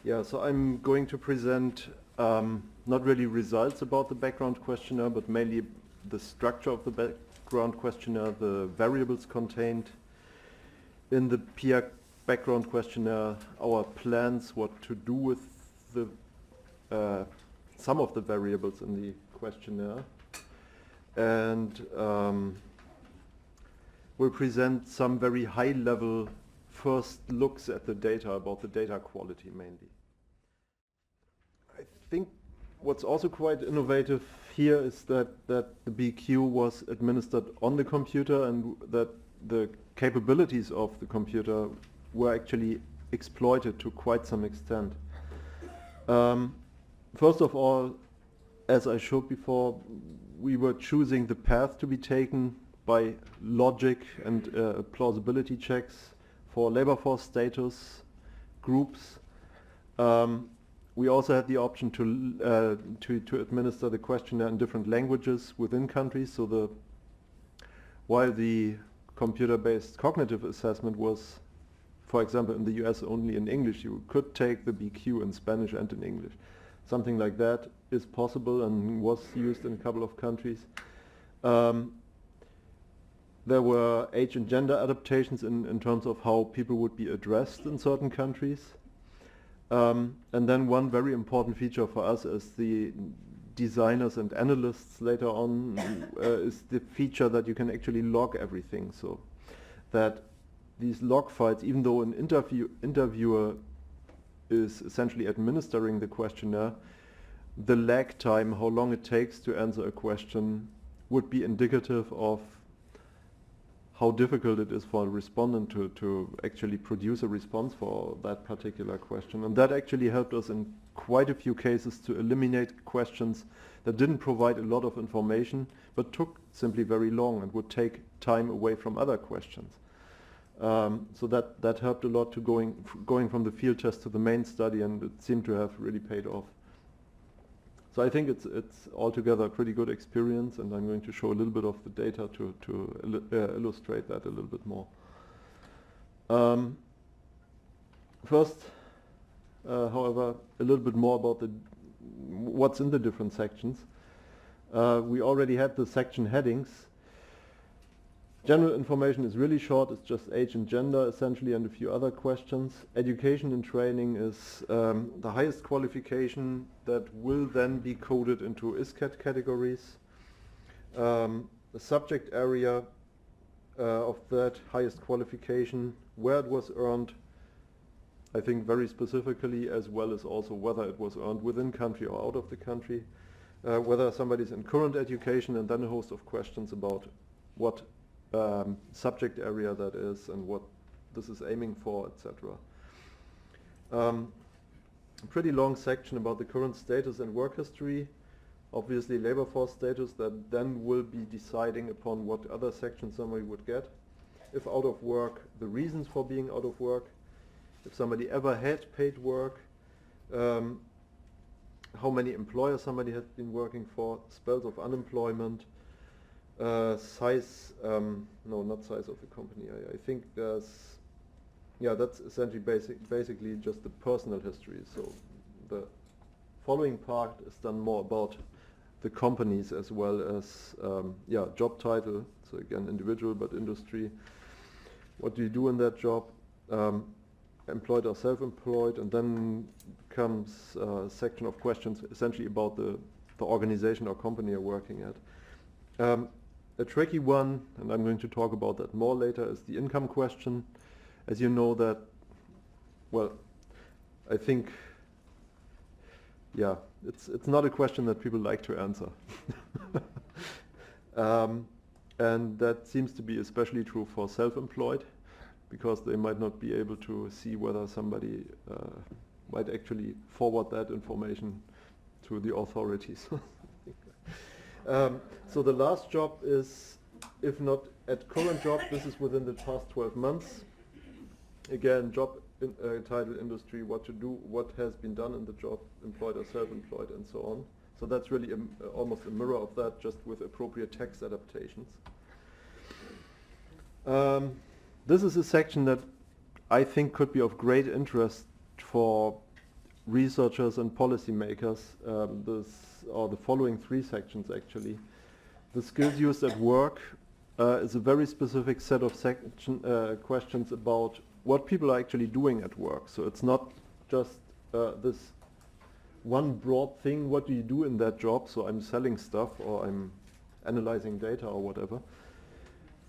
Yeah, so I'm going to present not really results about the background questionnaire, but mainly the structure of the background questionnaire, the variables contained in the PIAAC background questionnaire, our plans, what to do with the some of the variables in the questionnaire, and we'll present some very high-level first looks at the data, about the data quality mainly. I think what's also quite innovative here is that the BQ was administered on the computer and that the capabilities of the computer were actually exploited to quite some extent. First of all, as I showed before, we were choosing the path to be taken by logic and plausibility checks for labor force status groups. We also had the option to administer the questionnaire in different languages within countries. So while the computer-based cognitive assessment was, for example, in the US only in English, you could take the BQ in Spanish and in English. Something like that is possible and was used in a couple of countries. There were age and gender adaptations in terms of how people would be addressed in certain countries. And then one very important feature for us as the designers and analysts later on is the feature that you can actually log everything. So that these log files, even though an interviewer is essentially administering the questionnaire, the lag time, how long it takes to answer a question, would be indicative of how difficult it is for a respondent to actually produce a response for that particular question. And that actually helped us in quite a few cases to eliminate questions that didn't provide a lot of information, but took simply very long and would take time away from other questions. So that helped a lot to going from the field test to the main study, and it seemed to have really paid off. So I think it's altogether a pretty good experience, and I'm going to show a little bit of the data to illustrate that a little bit more. First, however, a little bit more about what's in the different sections. We already had the section headings. General information is really short. It's just age and gender, essentially, and a few other questions. Education and training is the highest qualification that will then be coded into ISCAT categories. The subject area of that highest qualification, where it was earned, I think very specifically, as well as also whether it was earned within country or out of the country, whether somebody's in current education, and then a host of questions about what subject area that is and what this is aiming for, etc. A pretty long section about the current status and work history, obviously labor force status, that then will be deciding upon what other section somebody would get. If out of work, the reasons for being out of work, if somebody ever had paid work, how many employers somebody has been working for, spells of unemployment, size, no, not size of the company. I think that's essentially basically just the personal history. So the following part is done more about the companies as well as, job title. So again, individual, but industry. What do you do in that job? Employed or self-employed, and then comes a section of questions essentially about the organization or company you're working at. A tricky one, and I'm going to talk about that more later, is the income question. As you know that, well, I think, it's not a question that people like to answer. And that seems to be especially true for self-employed, because they might not be able to see whether somebody might actually forward that information to the authorities. So the last job is, if not at current job, this is within the past 12 months. Again, job title, industry, what to do, what has been done in the job, employed or self-employed, and so on. So that's really almost a mirror of that, just with appropriate text adaptations. This is a section that I think could be of great interest for researchers and policymakers, the following three sections actually. The skills used at work is a very specific set of questions about what people are actually doing at work. So it's not just this one broad thing, what do you do in that job? So I'm selling stuff or I'm analyzing data or whatever.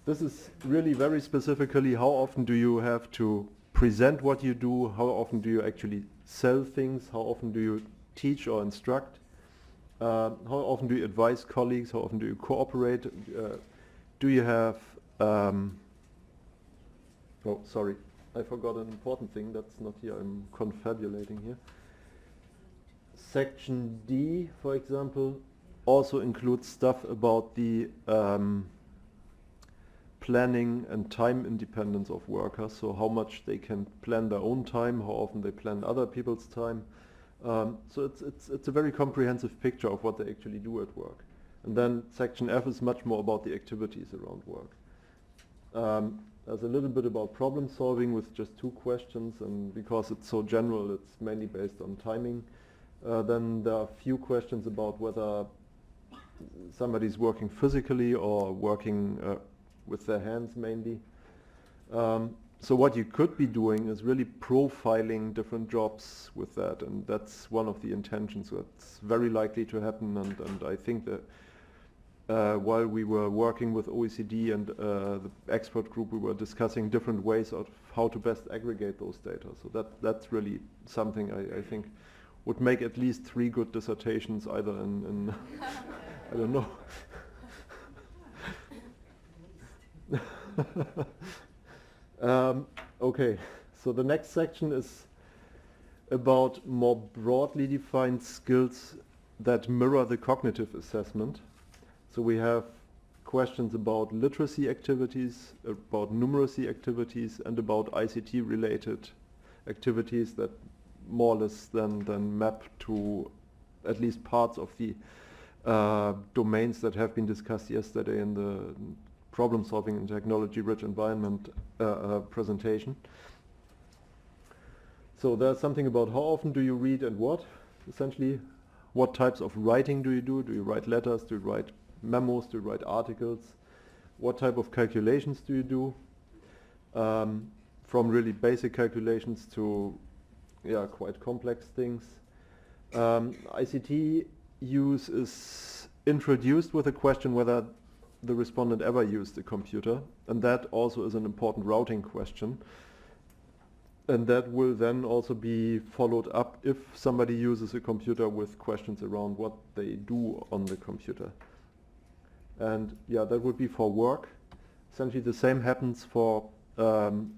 This is really very specifically how often do you have to present what you do, how often do you actually sell things, how often do you teach or instruct, how often do you advise colleagues, how often do you cooperate, do you have, oh sorry, I forgot an important thing, that's not here, I'm confabulating here. Section D, for example, also includes stuff about the planning and time independence of workers, so how much they can plan their own time, how often they plan other people's time. So it's a very comprehensive picture of what they actually do at work. And then section F is much more about the activities around work. There's a little bit about problem solving with just 2 questions, and because it's so general, it's mainly based on timing. Then there are a few questions about whether somebody's working physically or working with their hands mainly. So what you could be doing is really profiling different jobs with that, and that's one of the intentions. So it's very likely to happen, and I think that while we were working with OECD and the expert group, we were discussing different ways of how to best aggregate those data. So that's really something I think would make at least 3 good dissertations, either in I don't know. Okay, so the next section is about more broadly defined skills that mirror the cognitive assessment. So we have questions about literacy activities, about numeracy activities, and about ICT related activities that more or less then map to at least parts of the domains that have been discussed yesterday in the problem solving in technology rich environment presentation. So there's something about how often do you read and what, essentially. What types of writing do you do? Do you write letters? Do you write memos? Do you write articles? What type of calculations do you do? From really basic calculations to quite complex things. ICT use is introduced with a question whether the respondent ever used a computer, and that also is an important routing question. And that will then also be followed up if somebody uses a computer with questions around what they do on the computer. And that would be for work. Essentially the same happens for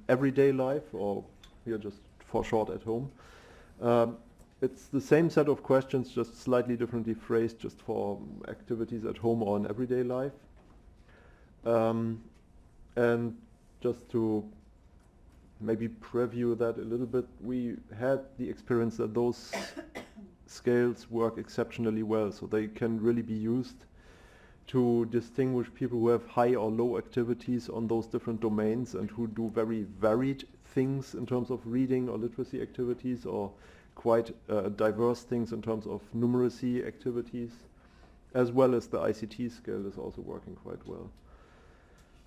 everyday life, or here just for short at home. It's the same set of questions, just slightly differently phrased, just for activities at home or in everyday life. And just to maybe preview that a little bit, we had the experience that those scales work exceptionally well, so they can really be used to distinguish people who have high or low activities on those different domains and who do very varied things in terms of reading or literacy activities, or quite diverse things in terms of numeracy activities, as well as the ICT scale is also working quite well.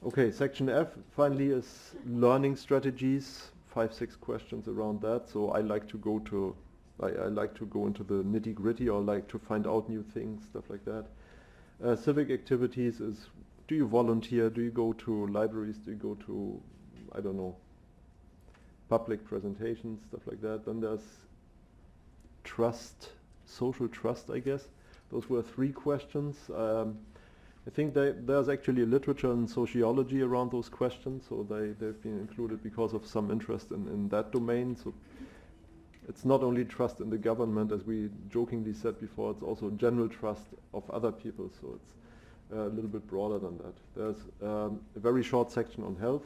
Okay, section F finally is learning strategies, 5-6 questions around that. So I like to go to, I like to go into the nitty-gritty, or like to find out new things, stuff like that. Civic activities is, do you volunteer? Do you go to libraries? Do you go to, I don't know, public presentations, stuff like that? Then there's trust, social trust, I guess. Those were 3 questions. I think there's actually a literature in sociology around those questions, so they've been included because of some interest in that domain. So it's not only trust in the government, as we jokingly said before, it's also general trust of other people, so it's a little bit broader than that. There's a very short section on health.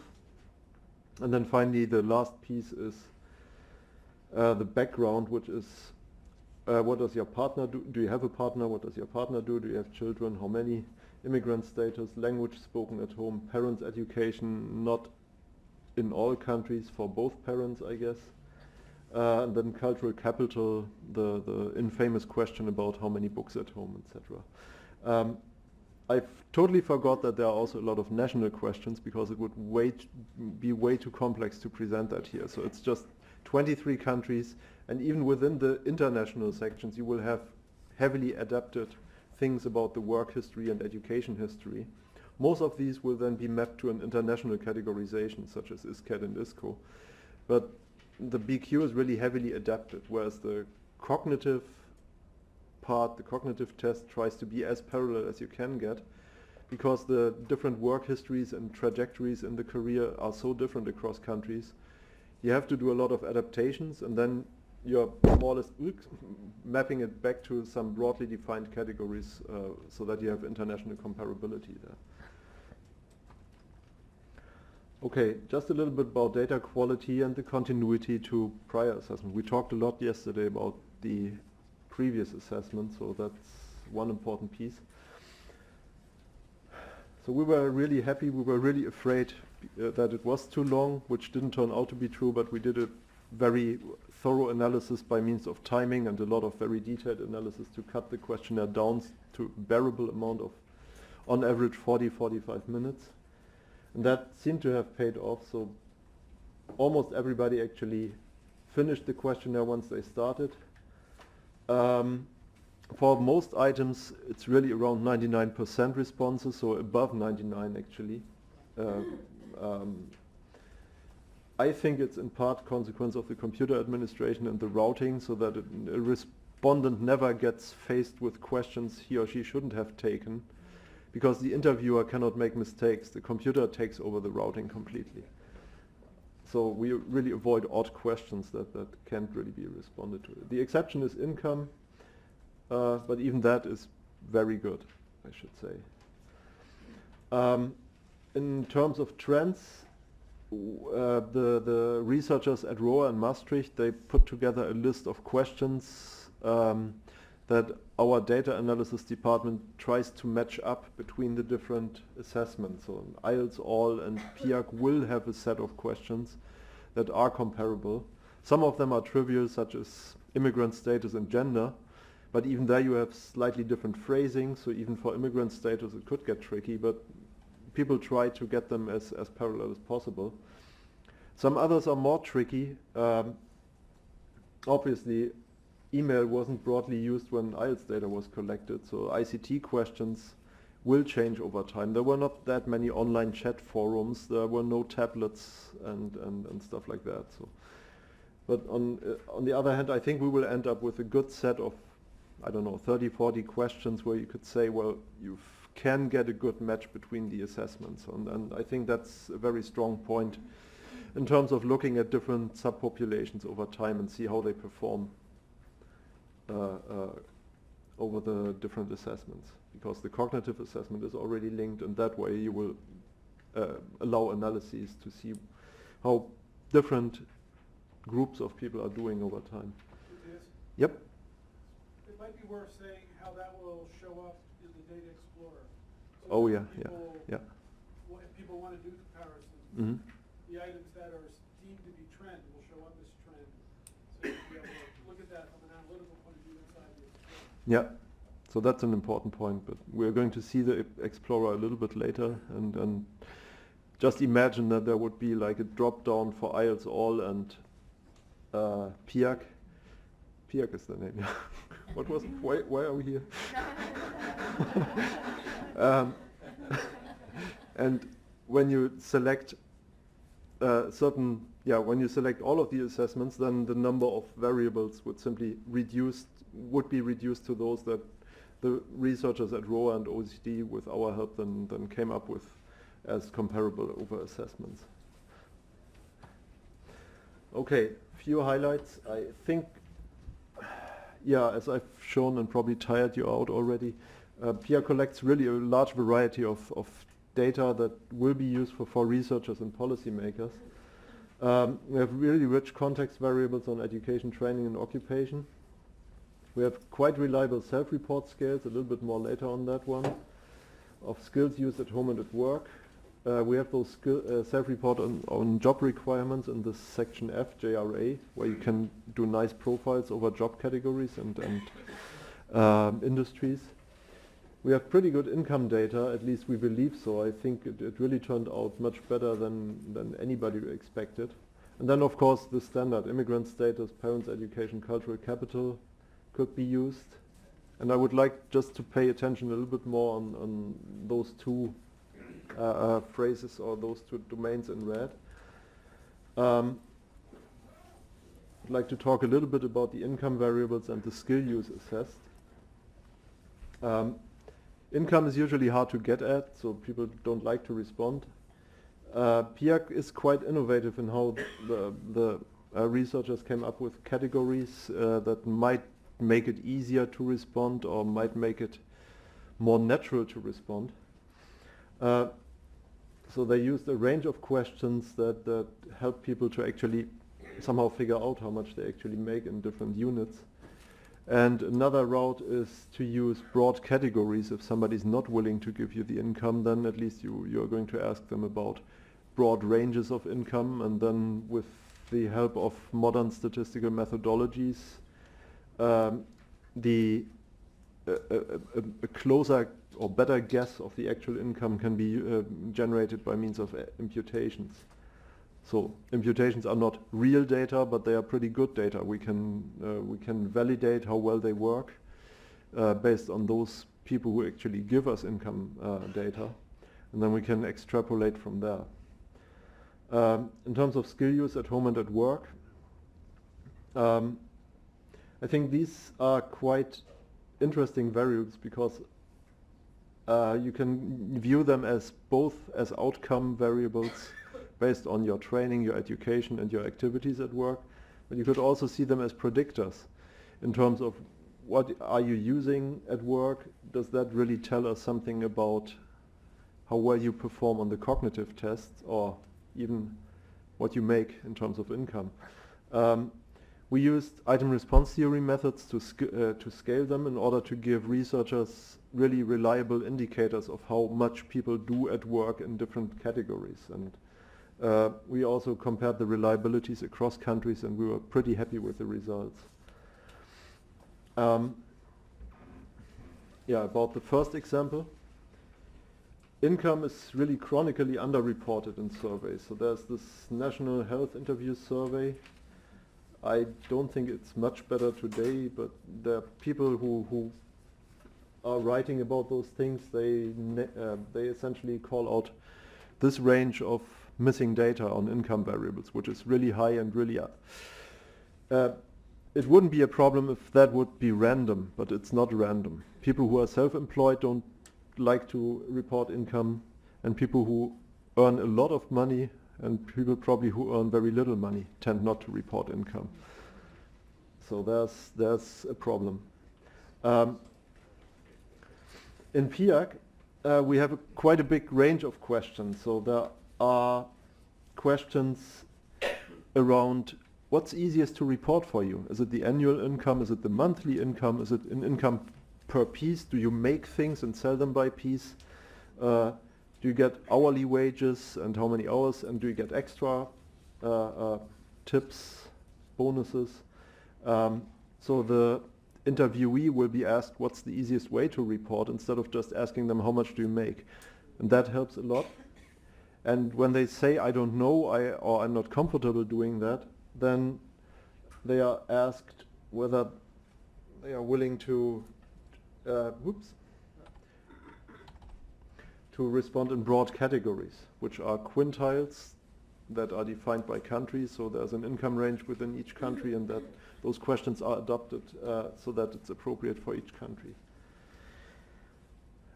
And then finally the last piece is the background, which is what does your partner do? Do you have a partner? What does your partner do? Do you have children? How many? Immigrant status, language spoken at home, parents' education, not in all countries, for both parents, I guess. And then cultural capital, the infamous question about how many books at home, etc. I totally forgot that there are also a lot of national questions because it would be way too complex to present that here. So it's just 23 countries, and even within the international sections you will have heavily adapted things about the work history and education history. Most of these will then be mapped to an international categorization such as ISCAD and ISCO. But the BQ is really heavily adapted, whereas the cognitive part, the cognitive test, tries to be as parallel as you can get, because the different work histories and trajectories in the career are so different across countries. You have to do a lot of adaptations, and then you're more or less mapping it back to some broadly defined categories so that you have international comparability there. Okay, just a little bit about data quality and the continuity to prior assessment. We talked a lot yesterday about the previous assessment, so that's one important piece. So we were really happy, we were really afraid that it was too long, which didn't turn out to be true, but we did a very thorough analysis by means of timing and a lot of very detailed analysis to cut the questionnaire down to a bearable amount of, on average, 40-45 minutes. And that seemed to have paid off, so almost everybody actually finished the questionnaire once they started. For most items, it's really around 99% responses, so above 99 actually. I think it's in part consequence of the computer administration and the routing, so that a respondent never gets faced with questions he or she shouldn't have taken, because the interviewer cannot make mistakes. The computer takes over the routing completely. So we really avoid odd questions that can't really be responded to. The exception is income, but even that is very good, I should say. In terms of trends, the researchers at Roa and Maastricht, they put together a list of questions that our data analysis department tries to match up between the different assessments. So IELTS All and PIAAC will have a set of questions that are comparable. Some of them are trivial, such as immigrant status and gender, but even there you have slightly different phrasing, so even for immigrant status it could get tricky, but people try to get them as parallel as possible. Some others are more tricky. Obviously, email wasn't broadly used when IELTS data was collected, so ICT questions will change over time. There were not that many online chat forums, there were no tablets and stuff like that. So, but on the other hand, I think we will end up with a good set of, I don't know, 30, 40 questions where you could say, well, you can get a good match between the assessments. And I think that's a very strong point in terms of looking at different subpopulations over time and see how they perform over the different assessments, because the cognitive assessment is already linked, and that way you will allow analyses to see how different groups of people are doing over time. Yep. It might be worth saying how that will show up in the Data Explorer. So Oh yeah, people, yeah. If people want to do comparisons, Mm-hmm. the items that are deemed to be trend will show up as trend. So you'll be able to look at that from an analytical point of view inside the Explorer. Yeah, so that's an important point, but we're going to see the Explorer a little bit later, and just imagine that there would be like a drop down for IELTS All and PIAAC. PIAAC is the name, yeah. What was it? Why are we here? And when you select when you select all of the assessments, then the number of variables would simply be reduced to those that the researchers at ROA and OECD, with our help, then came up with as comparable over assessments. Okay, few highlights. I think, as I've shown and probably tired you out already, PIA collects really a large variety of data that will be useful for researchers and policymakers. We have really rich context variables on education, training and occupation. We have quite reliable self-report scales, a little bit more later on that one, of skills used at home and at work. we have those self-report on job requirements in this section F, JRA, where you can do nice profiles over job categories and industries. We have pretty good income data, at least we believe so. I think it really turned out much better than anybody expected. And then of course the standard immigrant status, parents' education, cultural capital could be used. And I would like just to pay attention a little bit more on those two phrases or those two domains in red. I'd like to talk a little bit about the income variables and the skill use assessed. Income is usually hard to get at, so people don't like to respond. PIAAC is quite innovative in how the researchers came up with categories that might make it easier to respond or might make it more natural to respond. So they used a range of questions that help people to actually somehow figure out how much they actually make in different units. And another route is to use broad categories. If somebody's not willing to give you the income, then at least you're going to ask them about broad ranges of income, and then with the help of modern statistical methodologies, a closer or better guess of the actual income can be generated by means of imputations. So imputations are not real data, but they are pretty good data. We can validate how well they work based on those people who actually give us income data, and then we can extrapolate from there. In terms of skill use at home and at work, I think these are quite interesting variables because you can view them as both as outcome variables based on your training, your education, and your activities at work, but you could also see them as predictors in terms of what are you using at work. Does that really tell us something about how well you perform on the cognitive tests, or even what you make in terms of income? We used item response theory methods to scale them in order to give researchers really reliable indicators of how much people do at work in different categories. And we also compared the reliabilities across countries, and we were pretty happy with the results. About the first example, income is really chronically underreported in surveys. So there's this National Health Interview Survey. I don't think it's much better today, but there are people who are writing about those things. They essentially call out this range of missing data on income variables, which is really high and really it wouldn't be a problem if that would be random, but it's not random. People who are self-employed don't like to report income, and people who earn a lot of money and people probably who earn very little money tend not to report income. So there's a problem. In PIAAC, we have quite a big range of questions. So there are questions around what's easiest to report for you. Is it the annual income? Is it the monthly income? Is it an income per piece? Do you make things and sell them by piece? Do you get hourly wages and how many hours? And do you get extra tips, bonuses? So the interviewee will be asked what's the easiest way to report instead of just asking them how much do you make. And that helps a lot. And when they say I don't know or I'm not comfortable doing that, then they are asked whether they are willing to respond in broad categories, which are quintiles that are defined by country. So there's an income range within each country, and that those questions are adopted so that it's appropriate for each country.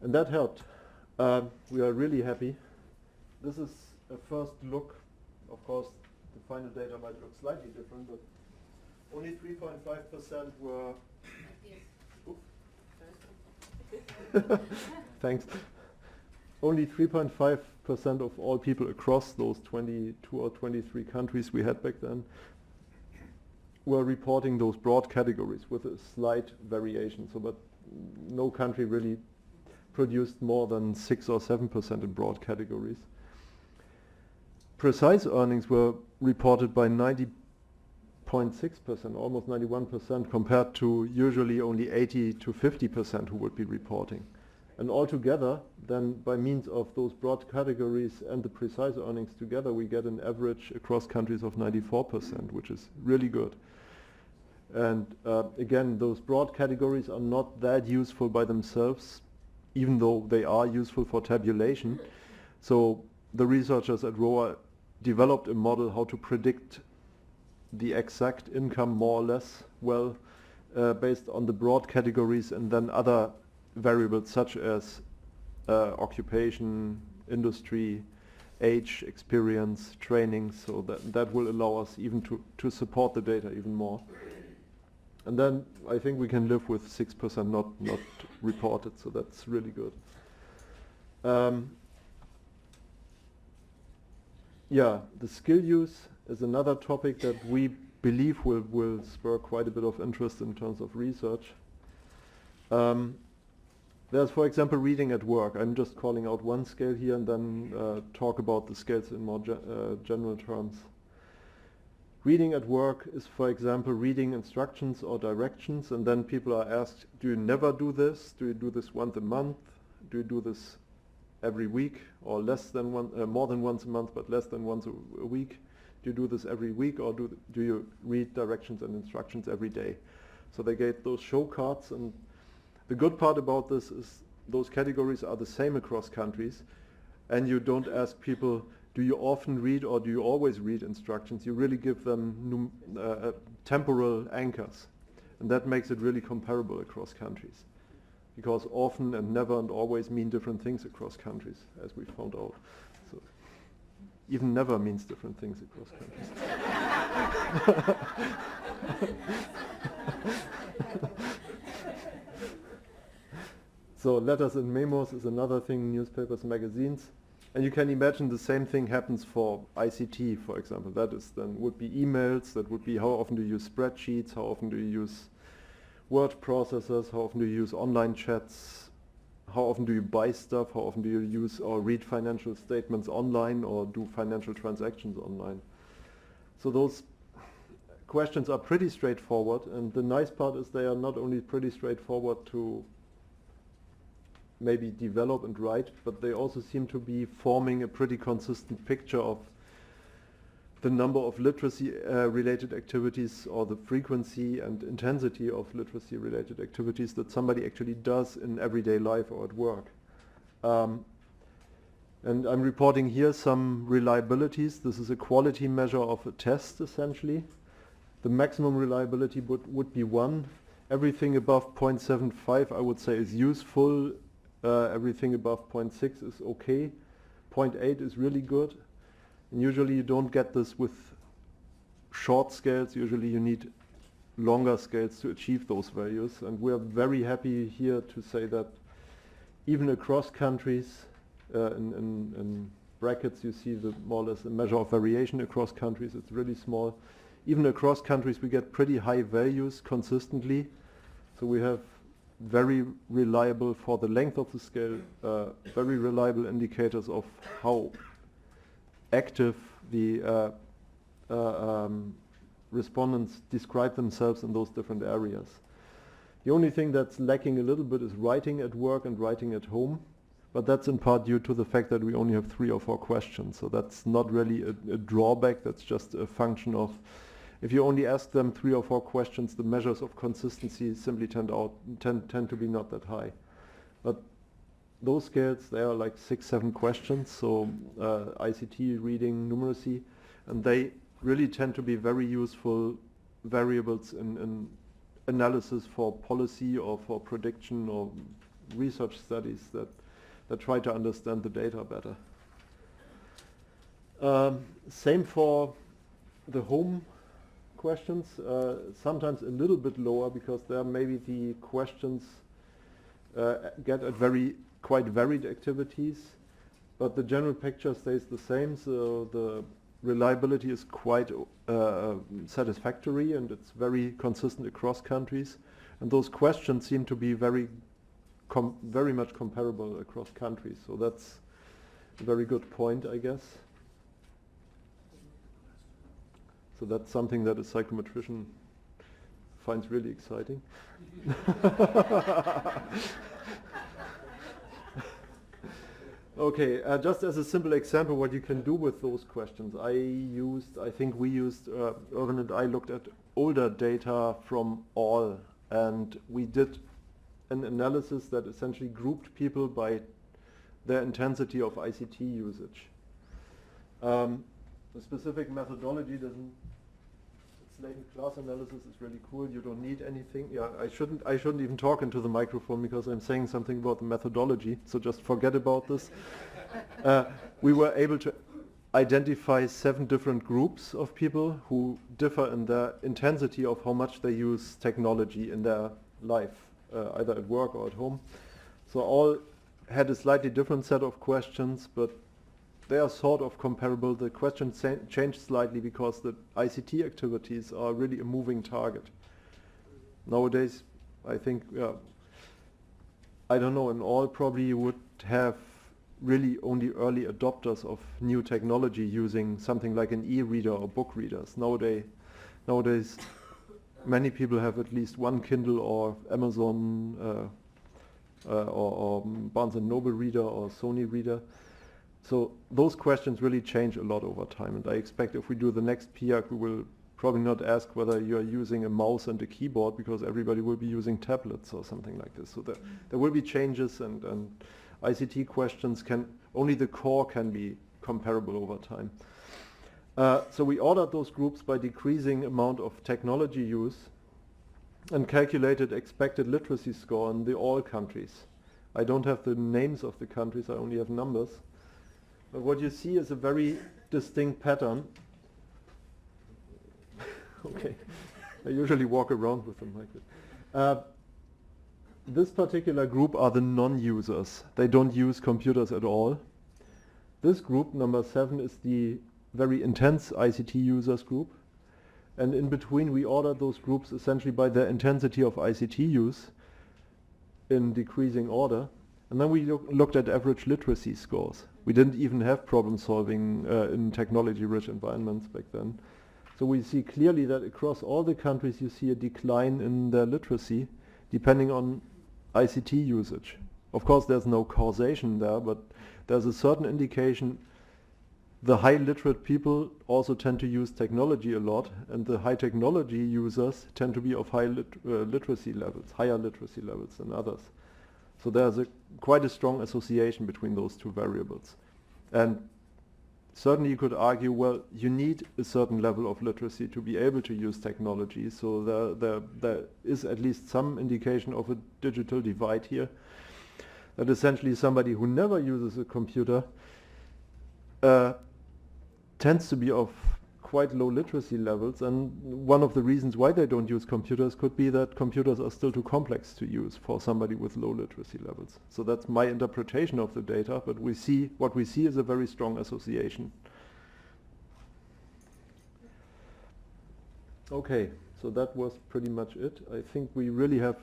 And that helped. We are really happy. This is a first look. Of course, the final data might look slightly different, but only 3.5% were... Thanks. Only 3.5% of all people across those 22 or 23 countries we had back then were reporting those broad categories with a slight variation. So, but no country really produced more than 6 or 7% in broad categories. precise earnings were reported by 90.6%, almost 91%, compared to usually only 80 to 50% who would be reporting. And altogether, then by means of those broad categories and the precise earnings together, we get an average across countries of 94%, which is really good. And again, those broad categories are not that useful by themselves, even though they are useful for tabulation. So the researchers at ROA developed a model how to predict the exact income more or less well based on the broad categories, and then other variables such as occupation, industry, age, experience, training, so that will allow us even to support the data even more. And then I think we can live with 6% not reported, so that's really good. Yeah, the skill use is another topic that we believe will spur quite a bit of interest in terms of research. There's, for example, reading at work. I'm just calling out one scale here and then talk about the scales in more general terms. Reading at work is, for example, reading instructions or directions, and then people are asked, do you never do this? Do you do this once a month? Do you do this every week, or less than more than once a month but less than once a week? Do you do this every week, or do you read directions and instructions every day? So they get those show cards, and the good part about this is those categories are the same across countries, and you don't ask people, do you often read or do you always read instructions? You really give them temporal anchors, and that makes it really comparable across countries, because often and never and always mean different things across countries, as we found out. So even never means different things across countries. So letters and memos is another thing, newspapers, magazines. And you can imagine the same thing happens for ICT, for example. That is then would be emails, that would be how often do you use spreadsheets, how often do you use word processors, how often do you use online chats, how often do you buy stuff, how often do you use or read financial statements online or do financial transactions online. So those questions are pretty straightforward, and the nice part is they are not only pretty straightforward to maybe develop and write, but they also seem to be forming a pretty consistent picture of the number of literacy related activities or the frequency and intensity of literacy related activities that somebody actually does in everyday life or at work. And I'm reporting here some reliabilities. This is a quality measure of a test essentially. The maximum reliability would be 1. Everything above 0.75 I would say is useful. Everything above 0.6 is okay. 0.8 is really good. And usually you don't get this with short scales. Usually you need longer scales to achieve those values. And we're very happy here to say that even across countries, in brackets you see the more or less a measure of variation across countries. It's really small. Even across countries we get pretty high values consistently. So we have very reliable, for the length of the scale, very reliable indicators of how active the respondents describe themselves in those different areas. The only thing that's lacking a little bit is writing at work and writing at home, but that's in part due to the fact that we only have 3 or 4 questions. So that's not really a drawback, that's just a function of if you only ask them 3 or 4 questions, the measures of consistency simply tend to be not that high. But those scales, they are like 6, 7 questions, so ICT, reading, numeracy, and they really tend to be very useful variables in analysis for policy or for prediction or research studies that try to understand the data better. Same for the home questions, sometimes a little bit lower because there maybe the questions get at quite varied activities, but the general picture stays the same, so the reliability is quite satisfactory and it's very consistent across countries, and those questions seem to be very much comparable across countries, so that's a very good point, I guess. So that's something that a psychometrician finds really exciting. Okay, just as a simple example what you can do with those questions. I think we used, Irvin and I looked at older data from all, and we did an analysis that essentially grouped people by their intensity of ICT usage. The specific methodology doesn't, it's latent class analysis is really cool, you don't need anything. Yeah, I shouldn't even talk into the microphone because I'm saying something about the methodology, so just forget about this. We were able to identify 7 different groups of people who differ in their intensity of how much they use technology in their life, either at work or at home. So all had a slightly different set of questions, but they are sort of comparable. The questions changed slightly because the ICT activities are really a moving target. Nowadays, I think, I don't know, in all probably you would have really only early adopters of new technology using something like an e-reader or book readers. Nowadays, many people have at least one Kindle or Amazon or Barnes & Noble reader or Sony reader. So those questions really change a lot over time, and I expect if we do the next PIAAC, we will probably not ask whether you are using a mouse and a keyboard, because everybody will be using tablets or something like this. So there will be changes, and ICT questions only the core can be comparable over time. So we ordered those groups by decreasing amount of technology use and calculated expected literacy score in all countries. I don't have the names of the countries, I only have numbers. But what you see is a very distinct pattern. Okay, I usually walk around with them like this. This particular group are the non-users. They don't use computers at all. This group, number 7, is the very intense ICT users group. And in between we ordered those groups essentially by their intensity of ICT use in decreasing order. And then we looked at average literacy scores. We didn't even have problem solving in technology-rich environments back then. So we see clearly that across all the countries you see a decline in their literacy depending on ICT usage. Of course there's no causation there, but there's a certain indication. The high literate people also tend to use technology a lot, and the high technology users tend to be of high literacy levels, higher literacy levels than others. So there's quite a strong association between those two variables. And certainly you could argue, well, you need a certain level of literacy to be able to use technology, so there is at least some indication of a digital divide here, that essentially somebody who never uses a computer tends to be of quite low literacy levels, and one of the reasons why they don't use computers could be that computers are still too complex to use for somebody with low literacy levels. So that's my interpretation of the data, but what we see is a very strong association. Okay, so that was pretty much it. I think we really have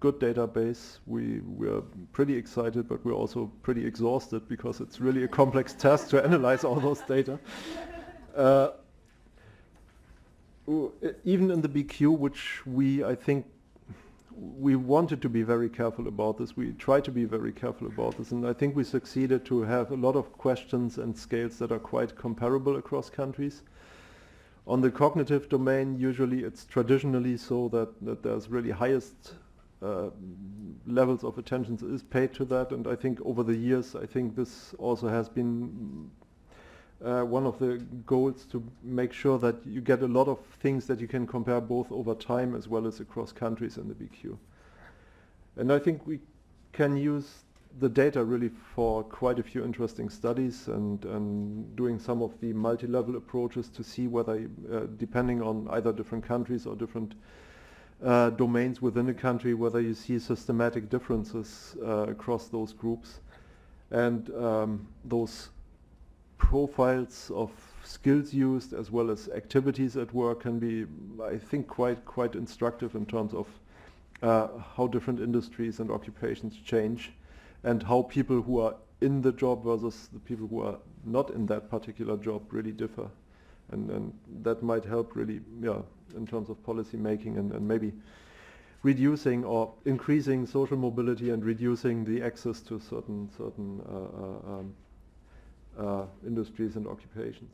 good database. We're pretty excited, but we're also pretty exhausted because it's really a complex task to analyze all those data. Even in the BQ, which I think we wanted to be very careful about this, we tried to be very careful about this, and I think we succeeded to have a lot of questions and scales that are quite comparable across countries. On the cognitive domain, usually it's traditionally so that there's really highest levels of attention is paid to that, and I think over the years, I think this also has been one of the goals, to make sure that you get a lot of things that you can compare both over time as well as across countries in the BQ. And I think we can use the data really for quite a few interesting studies, and doing some of the multi-level approaches to see whether, depending on either different countries or different domains within a country, whether you see systematic differences across those groups. And those profiles of skills used as well as activities at work can be, I think, quite instructive in terms of how different industries and occupations change, and how people who are in the job versus the people who are not in that particular job really differ. and that might help really, in terms of policy making and maybe reducing or increasing social mobility and reducing the access to certain industries and occupations.